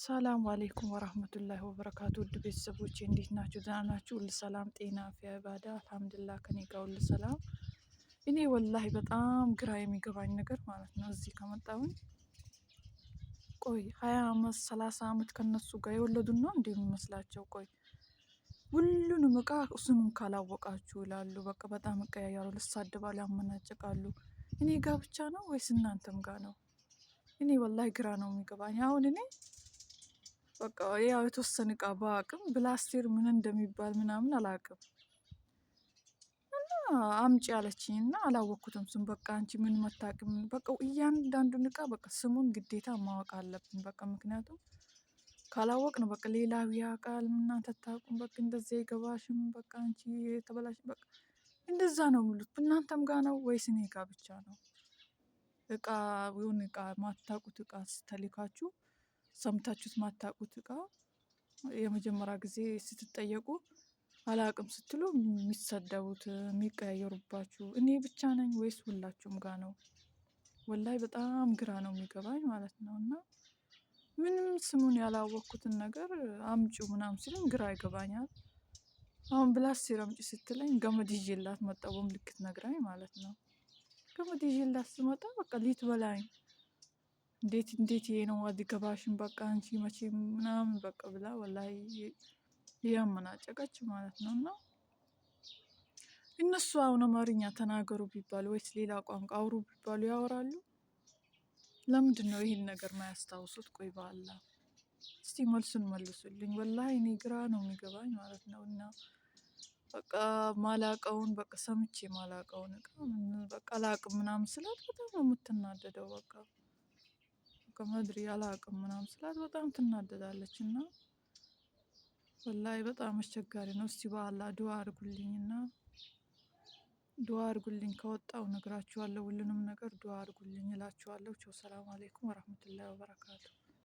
ሰላም አለይኩም ወራህመቱላሂ ወበረካቱ። ውድ ቤተሰቦቼ እንዴት ናችሁ? ደህና ናችሁ? ሁሉ ሰላም፣ ጤና፣ አፍያ፣ ኢባዳ አልሐምዱሊላህ ከኔ ጋር ሁሉ ሰላም። እኔ ወላሂ በጣም ግራ የሚገባኝ ነገር ማለት ነው እዚህ ከመጣሁኝ ቆይ 20 ዓመት 30 ዓመት ከነሱ ጋር የወለዱን ነው እንዴ የሚመስላቸው? ቆይ ሁሉንም እቃ ስሙን ካላወቃችሁ ይላሉ። በቃ በጣም እቀያያሉ፣ ልሳደባሉ፣ ያመናጭቃሉ። እኔ ጋር ብቻ ነው ወይስ እናንተም ጋር ነው? እኔ ወላሂ ግራ ነው የሚገባኝ። አሁን እኔ በቃ ያው የተወሰነ እቃ በአቅም ብላስቴር ምን እንደሚባል ምናምን አላውቅም እና አምጪ አለችኝ እና አላወቅኩትም ስም። በቃ አንቺ ምን መታቅም በቃ እያንዳንዱን እቃ በቃ ስሙን ግዴታ ማወቅ አለብን። በቃ ምክንያቱም ካላወቅን በቃ ሌላው ያውቃል እናንተ አታውቁም፣ በቃ እንደዚህ አይገባሽም፣ በቃ አንቺ የተበላሽ በቃ እንደዛ ነው የሚሉት። እናንተም ጋር ነው ወይስ እኔ ጋር ብቻ ነው? እቃ የሆነ እቃ ማታውቁት እቃ ስተልካችሁ ሰምታችሁት ማታውቁት እቃ የመጀመሪያ ጊዜ ስትጠየቁ አላቅም ስትሉ የሚሰደቡት የሚቀያየሩባችሁ እኔ ብቻ ነኝ ወይስ ሁላችሁም ጋር ነው? ወላይ በጣም ግራ ነው የሚገባኝ ማለት ነው። እና ምንም ስሙን ያላወቅኩትን ነገር አምጪው ምናምን ሲለኝ ግራ ይገባኛል። አሁን ብላስቲር አምጪ ስትለኝ ገመድ ይዤላት መጣሁ በምልክት ነግራኝ ማለት ነው። ገመድ ይዤላት ስመጣ በቃ ሊትበላኝ እንዴት ይሄ ነው አትገባሽም፣ በቃ አንቺ መቼም ምናምን በቃ ብላ ወላሂ እያመናጨቀች ማለት ነው። እና እነሱ አሁን አማርኛ ተናገሩ ቢባሉ ወይስ ሌላ ቋንቋ አውሩ ቢባሉ ያወራሉ? ለምንድን ነው ይህን ነገር ማያስታውሱት? ቆይ በአላህ እስቲ መልሱን መልሱልኝ። ወላሂ እኔ ግራ ነው የሚገባኝ ማለት ነው። እና በቃ ማላቀውን በቃ ሰምቼ ማላቀውን እቃ በቃ አላቅም ምናምን ስላት በጣም ነው የምትናደደው። በቃ መድሪ አላቅም ምናምን ስላት በጣም ትናደዳለች። እና ወላሂ በጣም አስቸጋሪ ነው። እስቲ በአላህ ዱአ አድርጉልኝና ዱአ አድርጉልኝ። ከወጣው ነግራችኋለሁ ሁሉንም ነገር ዱአ አድርጉልኝ እላችኋለሁ። ቸው ሰላም አለይኩም ወራህመቱላሂ ወበረካቱ።